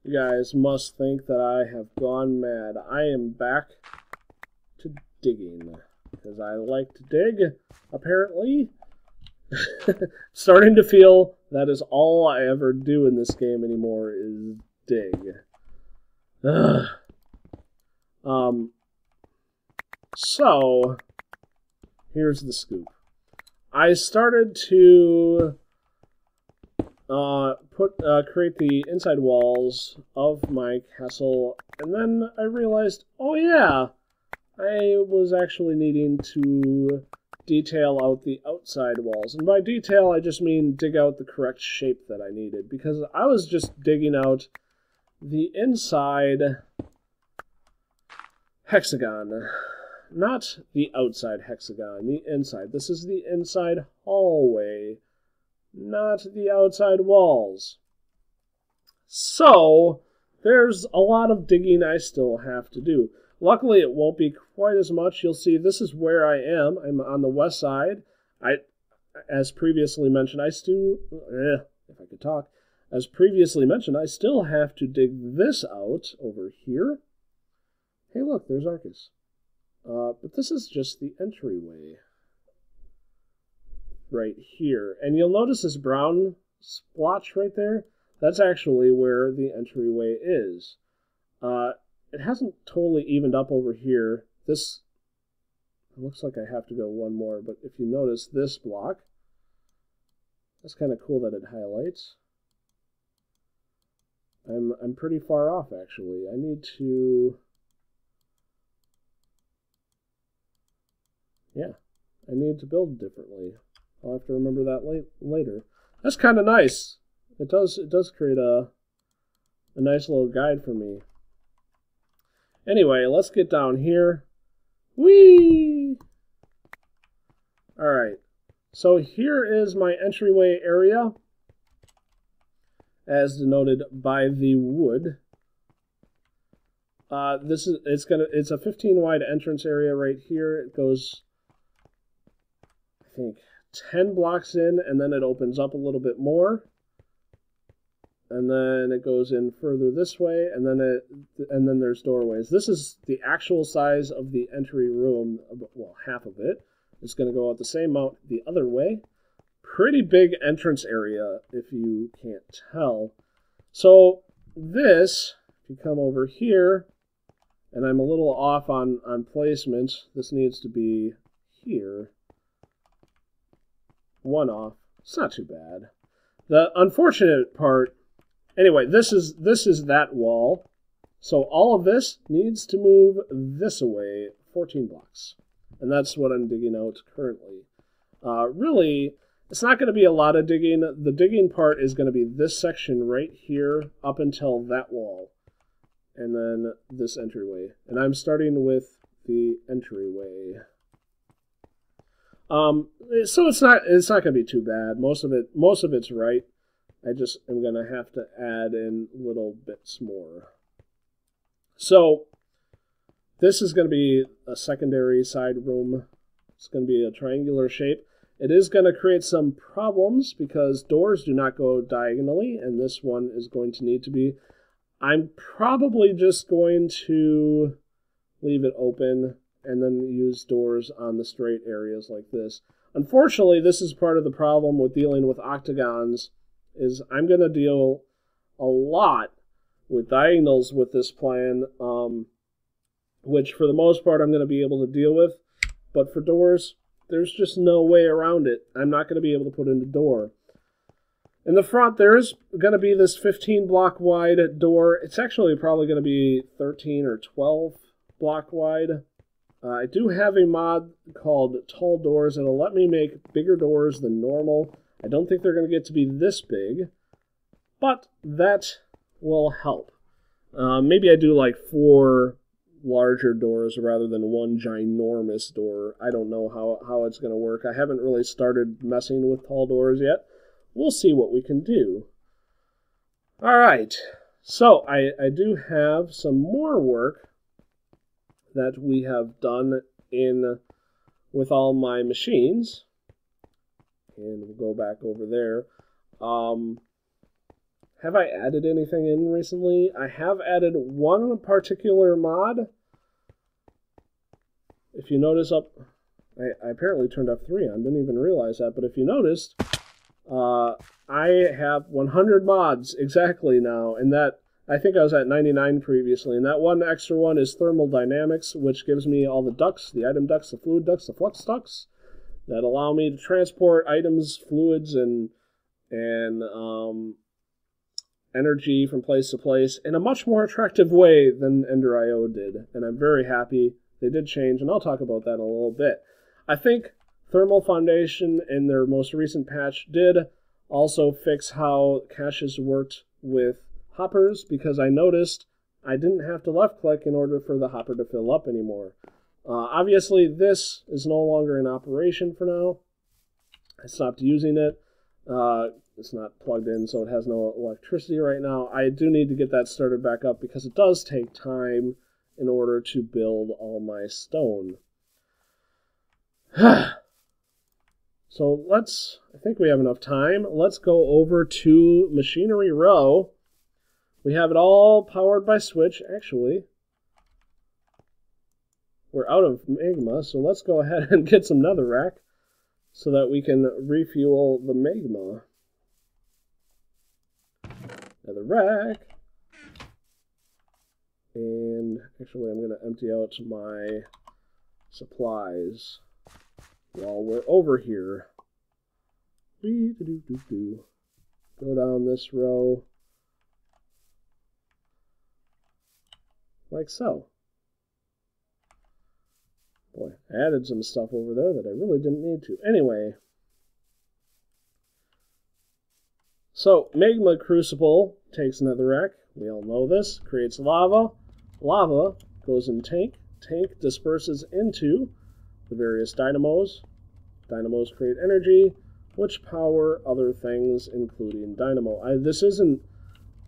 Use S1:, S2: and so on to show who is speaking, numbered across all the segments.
S1: You guys must think that I have gone mad. I am back to digging, because I like to dig, apparently. Starting to feel that is all I ever do in this game anymore is dig. Ugh. So, here's the scoop. I started to create the inside walls of my castle, and then I realized, oh yeah, I was actually needing to detail out the outside walls. And by detail, I just mean dig out the correct shape that I needed, because I was just digging out the inside hexagon. Not the outside hexagon, the inside. This is the inside hallway, not the outside walls. So, there's a lot of digging I still have to do. Luckily, it won't be quite as much. You'll see this is where I am. I'm on the west side. As previously mentioned, if I could talk. As previously mentioned, I still have to dig this out over here. Hey, look, there's Arcus. But this is just the entryway right here. And you'll notice this brown splotch right there. That's actually where the entryway is. It hasn't totally evened up over here. This looks like I have to go one more, but if you notice this block, that's kind of cool that it highlights. I'm pretty far off, actually. I need to... Yeah, I need to build differently. I'll have to remember that later. That's kind of nice. It does create a nice little guide for me. Anyway, let's get down here. Whee! Alright, so here is my entryway area, as denoted by the wood. It's a 15 wide entrance area right here. It goes, I think, 10 blocks in, and then it opens up a little bit more. And then it goes in further this way, and then there's doorways. This is the actual size of the entry room, well, half of it. It's going to go out the same amount the other way. Pretty big entrance area, if you can't tell. So this, if you come over here, and I'm a little off on placement, this needs to be here. One off. It's not too bad. The unfortunate part, anyway, this is that wall. So all of this needs to move this away 14 blocks. And that's what I'm digging out currently. Really, it's not going to be a lot of digging. The digging part is going to be this section right here up until that wall. And then this entryway. And I'm starting with the entryway. So it's not going to be too bad. Most of it's right. I just am going to have to add in little bits more. So this is going to be a secondary side room. It's going to be a triangular shape. It is going to create some problems because doors do not go diagonally, and this one is going to need to be. I'm probably just going to leave it open and then use doors on the straight areas like this. Unfortunately, this is part of the problem with dealing with octagons, is I'm going to deal a lot with diagonals with this plan, which for the most part I'm going to be able to deal with. But for doors, there's just no way around it. I'm not going to be able to put in the door. In the front, there is going to be this 15 block wide door. It's actually probably going to be 13 or 12 block wide. I do have a mod called Tall Doors. It'll let me make bigger doors than normal. I don't think they're going to get to be this big, but that will help. Maybe I do like 4 larger doors rather than one ginormous door. I don't know how it's going to work. I haven't really started messing with tall doors yet. We'll see what we can do. All right, so I do have some more work that we have done with all my machines. And we'll go back over there. have I added anything in recently? I have added one particular mod. If you notice up, I apparently turned F3 on, didn't even realize that, but if you noticed, I have 100 mods exactly now, and that, I think I was at 99 previously, and that one extra one is Thermal Dynamics, which gives me all the ducts, the item ducts, the fluid ducts, the flux ducts, that allow me to transport items, fluids, and energy from place to place in a much more attractive way than Ender.io did, and I'm very happy they did change, and I'll talk about that in a little bit. I think Thermal Foundation in their most recent patch did also fix how caches worked with hoppers, because I noticed I didn't have to left click in order for the hopper to fill up anymore. Obviously this is no longer in operation for now. I stopped using it. It's not plugged in, so it has no electricity right now. I do need to get that started back up because it does take time in order to build all my stone. So I think we have enough time. Let's go over to Machinery Row. We have it all powered by switch. Actually, we're out of magma, so let's go ahead and get some netherrack so that we can refuel the magma. Netherrack. And actually, I'm going to empty out my supplies while we're over here. Go down this row like so. Boy, I added some stuff over there that I really didn't need to. Anyway, so Magma Crucible takes netherrack. We all know this. Creates lava. Lava goes in tank. Tank disperses into the various dynamos. Dynamos create energy, which power other things, including dynamo. This isn't...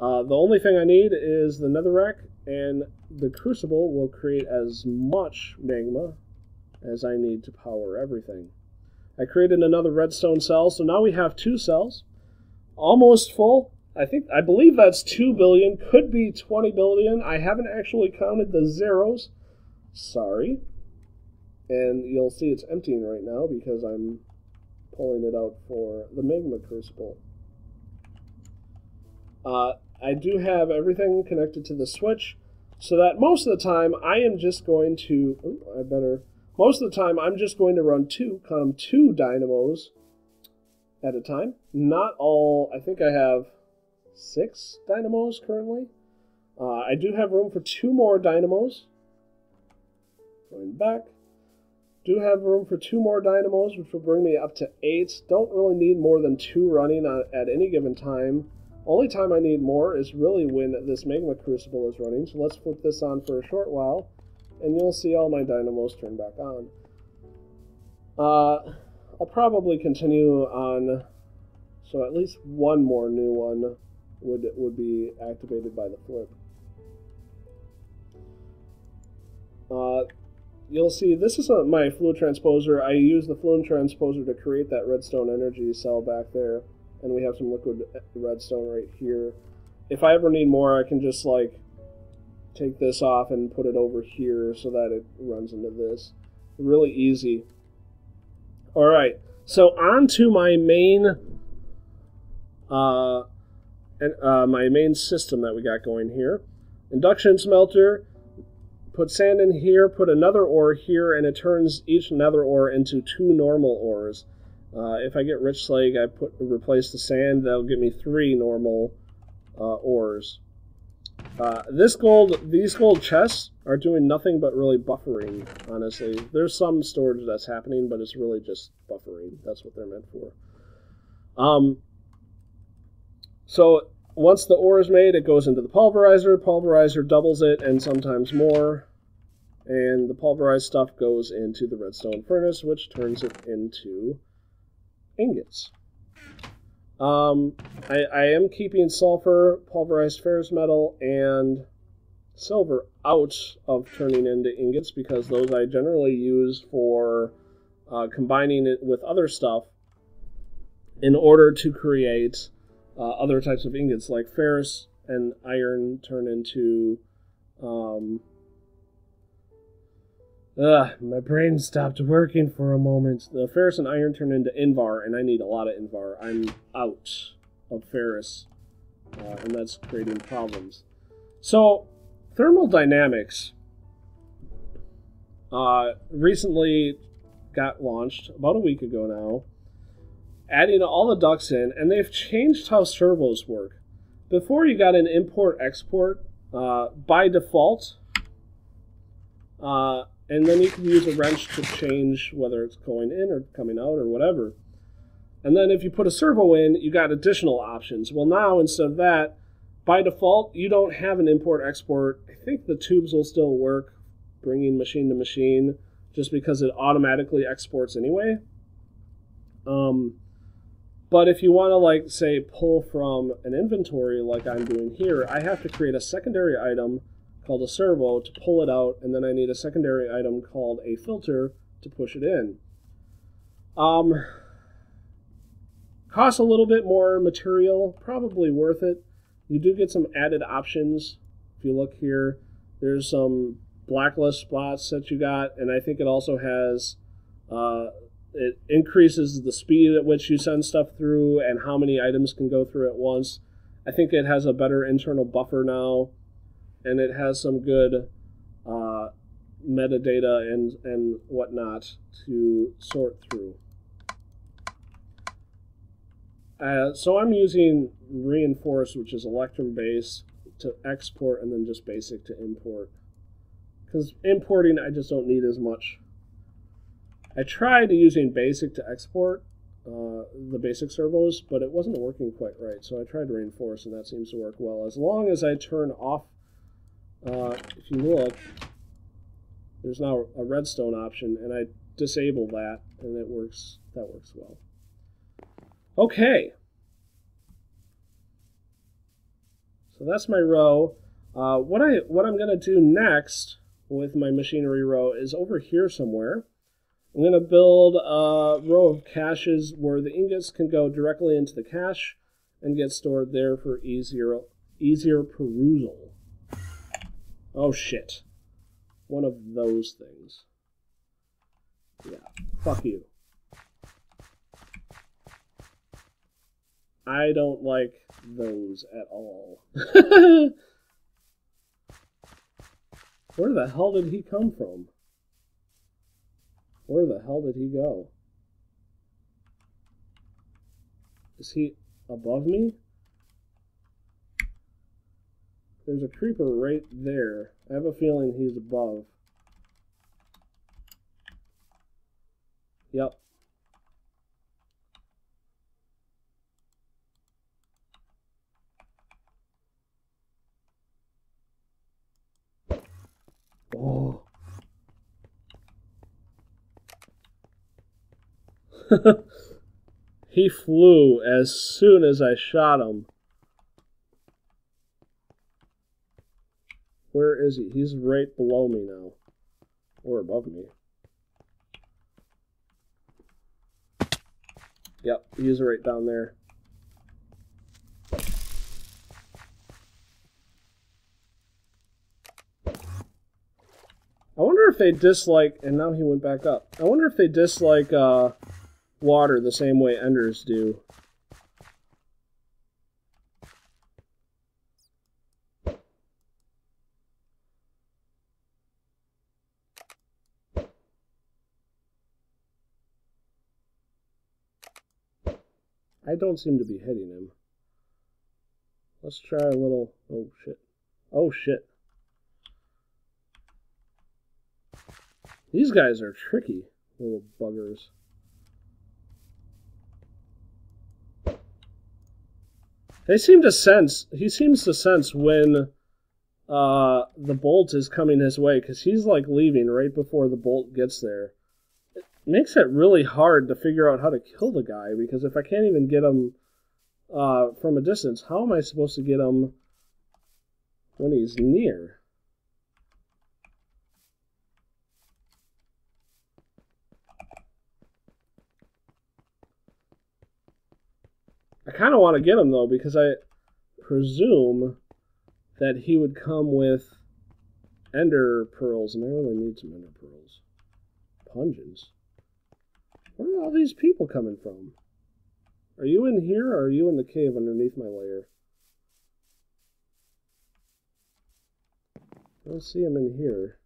S1: the only thing I need is the netherrack, and the crucible will create as much magma as I need to power everything. I created another redstone cell, so now we have 2 cells. Almost full. I believe that's 2 billion, could be 20 billion. I haven't actually counted the zeros. Sorry. And you'll see it's emptying right now because I'm pulling it out for the magma crucible. I do have everything connected to the switch, so that most of the time I am just going to... Most of the time I'm just going to run 2 dynamos at a time. Not all... I think I have 6 dynamos currently. I do have room for 2 more dynamos. Going back. Do have room for 2 more dynamos, which will bring me up to 8. Don't really need more than 2 running at any given time. Only time I need more is really when this magma crucible is running. So let's flip this on for a short while, and you'll see all my dynamos turn back on. I'll probably continue on, so at least one more new one would be activated by the flip. You'll see this is my fluid transposer. I use the fluid transposer to create that redstone energy cell back there, and we have some liquid redstone right here. If I ever need more, I can just like take this off and put it over here so that it runs into this. Really easy. Alright, so on to my main my main system that we got going here. Induction smelter. Put sand in here, put another ore here, and it turns each nether ore into 2 normal ores. If I get rich slag, I replace the sand, that'll give me 3 normal ores. These gold chests are doing nothing but really buffering, honestly. There's some storage that's happening, but it's really just buffering. That's what they're meant for. So once the ore is made, it goes into the pulverizer. Pulverizer doubles it and sometimes more. And the pulverized stuff goes into the redstone furnace, which turns it into ingots. I am keeping sulfur, pulverized ferrous metal, and silver out of turning into ingots because those I generally use for combining it with other stuff in order to create other types of ingots like ferrous and iron turn into my brain stopped working for a moment. The ferrous and iron turn into invar, and I need a lot of invar. I'm out of ferrous, and that's creating problems. So, thermodynamics recently got launched about a week ago now, adding all the ducts in, and they've changed how servos work. Before, you got an import-export by default, and then you can use a wrench to change whether it's going in or coming out or whatever. And then if you put a servo in, you got additional options. Well, now, instead of that, by default, you don't have an import-export. I think the tubes will still work, bringing machine to machine, just because it automatically exports anyway. But if you want to, like, say, pull from an inventory like I'm doing here, I have to create a secondary item called a servo to pull it out, and then I need a secondary item called a filter to push it in. Costs a little bit more material, probably worth it. You do get some added options. If you look here, there's some blacklist spots that you got, and I think it also has, it increases the speed at which you send stuff through and how many items can go through at once. I think it has a better internal buffer now, and it has some good metadata and whatnot to sort through. So I'm using reinforced, which is Electrum-based, to export, and then just basic to import. Because importing, I just don't need as much. I tried using basic to export the basic servos, but it wasn't working quite right. So I tried reinforce, and that seems to work well. As long as I turn off, if you look, there's now a redstone option, and I disable that, and it works. That works well. Okay. So that's my row. What I'm going to do next with my machinery row is over here somewhere. I'm going to build a row of caches where the ingots can go directly into the cache and get stored there for easier perusal. Oh shit. One of those things. Yeah, fuck you. I don't like those at all. Where the hell did he come from? Where the hell did he go? Is he above me? There's a creeper right there. I have a feeling he's above. Yep. Oh. He flew as soon as I shot him. Where is he? He's right below me now. Or above me. Yep, he's right down there. I wonder if they dislike, and now he went back up. I wonder if they dislike water the same way enders do. I don't seem to be hitting him. Let's try a little... Oh, shit. Oh, shit. These guys are tricky, little buggers. They seem to sense... He seems to sense when the bolt is coming his way, because he's, like, leaving right before the bolt gets there. It makes it really hard to figure out how to kill the guy, because if I can't even get him from a distance, how am I supposed to get him when he's near? I kind of want to get him, though, because I presume that he would come with ender pearls, and I really need some ender pearls. Pungeons. Where are all these people coming from? Are you in here, or are you in the cave underneath my lair? I don't see him in here.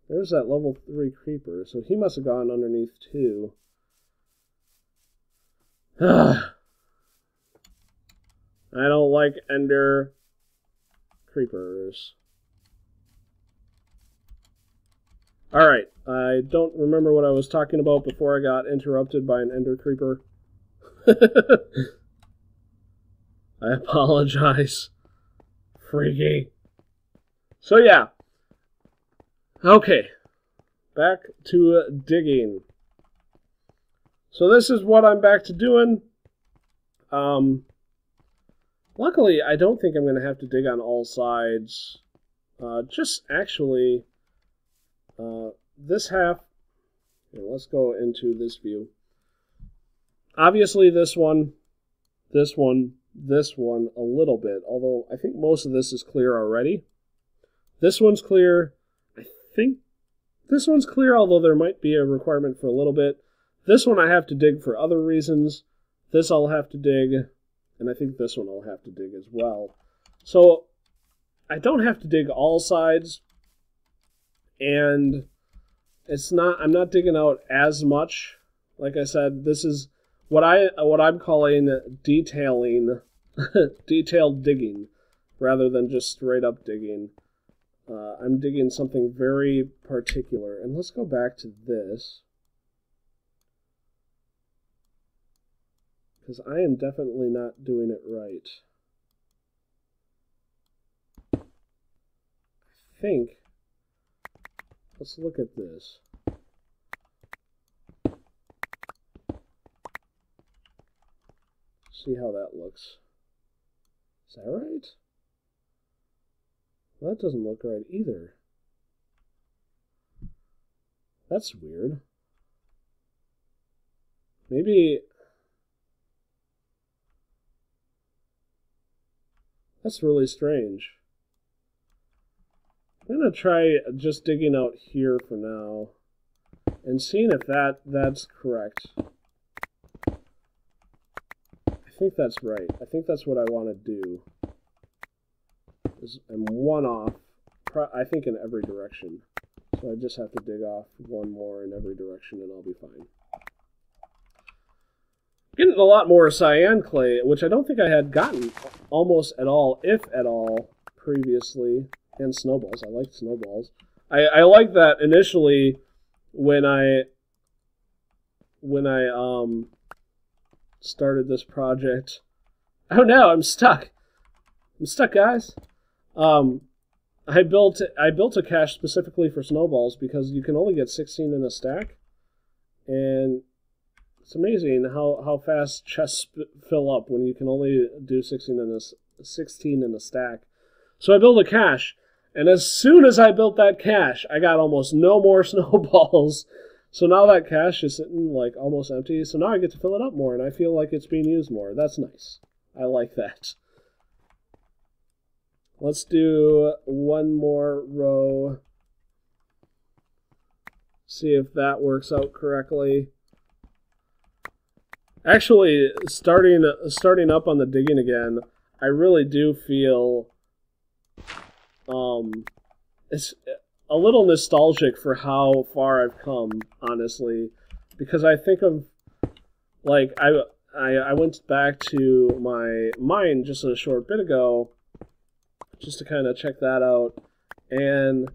S1: There's that level 3 creeper, so he must have gone underneath too. I don't like ender creepers. Alright, I don't remember what I was talking about before I got interrupted by an ender creeper. I apologize. Freaky. So yeah. Okay. Back to digging. So this is what I'm back to doing. Luckily, I don't think I'm going to have to dig on all sides. Just actually, this half... Here, let's go into this view. Obviously, this one, a little bit. Although, I think most of this is clear already. This one's clear. I think this one's clear, although there might be a requirement for a little bit. This one I have to dig for other reasons. This I'll have to dig. And I think this one I'll have to dig as well. So, I don't have to dig all sides. And I'm not digging out as much. Like I said, this is what I'm calling detailing, detailed digging, rather than just straight up digging. I'm digging something very particular. And let's go back to this. Because I am definitely not doing it right. I think. Let's look at this. See how that looks. Is that right? Well, that doesn't look right either. That's weird. Maybe... That's really strange. I'm going to try just digging out here for now and seeing if that's correct. I think that's right. I think that's what I want to do. I'm one off, I think, in every direction. So I just have to dig off one more in every direction and I'll be fine. Getting a lot more cyan clay, which I don't think I had gotten almost at all, if at all, previously. And snowballs. I like snowballs. I like that initially when I started this project. Oh no, I'm stuck. I'm stuck, guys. I built a cache specifically for snowballs because you can only get 16 in a stack, and it's amazing how fast chests fill up when you can only do 16 in a stack. So I built a cache, and as soon as I built that cache, I got almost no more snowballs. So now that cache is sitting like almost empty. So now I get to fill it up more, and I feel like it's being used more. That's nice. I like that. Let's do one more row. See if that works out correctly. Actually, starting up on the digging again, I really do feel it's a little nostalgic for how far I've come, honestly, because I think of, like, I went back to my mine just a short bit ago, just to kind of check that out, and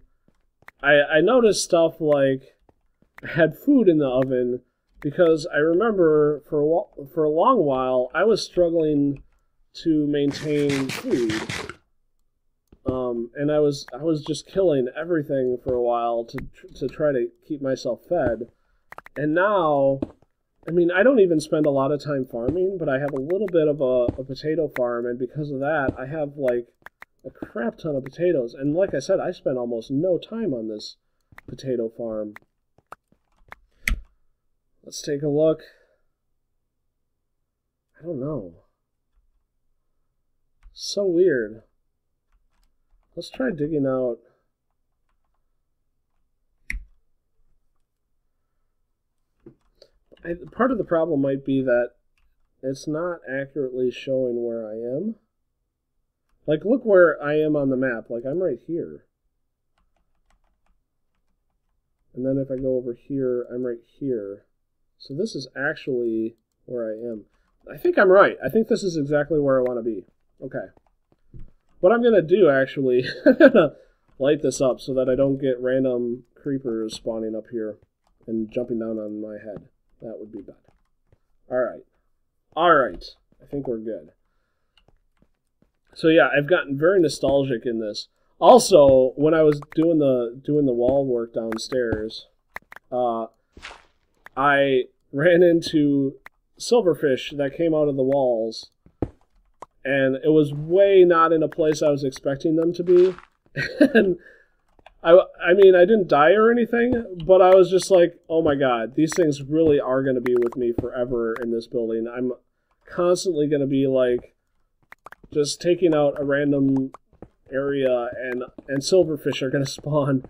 S1: I noticed stuff like I had food in the oven, because I remember for a long while I was struggling to maintain food. And I was just killing everything for a while to try to keep myself fed. And now, I mean, I don't even spend a lot of time farming, but I have a little bit of a potato farm, and because of that, I have like a crap ton of potatoes. And like I said, I spent almost no time on this potato farm. Let's take a look. I I don't know. So weird. Let's try digging out. Part of the problem might be that it's not accurately showing where I am. Like, look where I am on the map. Like, I'm right here. And then if I go over here, I'm right here. So this is actually where I am. I think I'm right. I think this is exactly where I want to be. Okay. What I'm going to do, actually, I'm going to light this up so that I don't get random creepers spawning up here and jumping down on my head. That would be bad. Alright. Alright. I think we're good. So yeah, I've gotten very nostalgic in this. Also, when I was doing the wall work downstairs, I ran into silverfish that came out of the walls, and it was way not in a place I was expecting them to be. And I mean, I didn't die or anything, but I was just like, oh my god, these things really are going to be with me forever in this building. I'm constantly going to be like, just taking out a random area, and silverfish are going to spawn.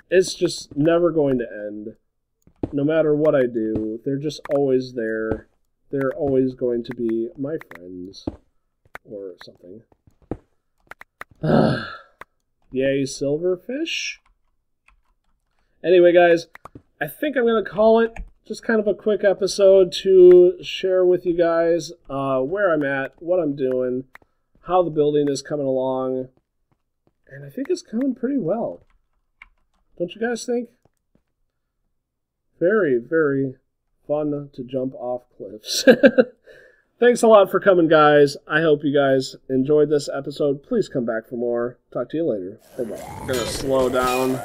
S1: It's just never going to end. No matter what I do, they're just always there. They're always going to be my friends. Or something. Yay, silverfish. Anyway, guys, I think I'm going to call it just kind of a quick episode to share with you guys where I'm at, what I'm doing, how the building is coming along, and I think it's coming pretty well. Don't you guys think? Very, very fun to jump off cliffs. Thanks a lot for coming, guys. I hope you guys enjoyed this episode. Please come back for more. Talk to you later. Bye-bye. I'm going to slow down.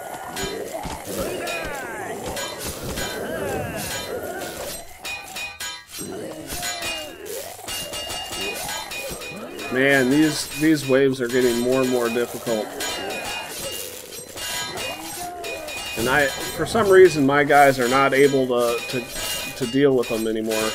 S1: Man, these waves are getting more and more difficult. And for some reason, my guys are not able to deal with them anymore.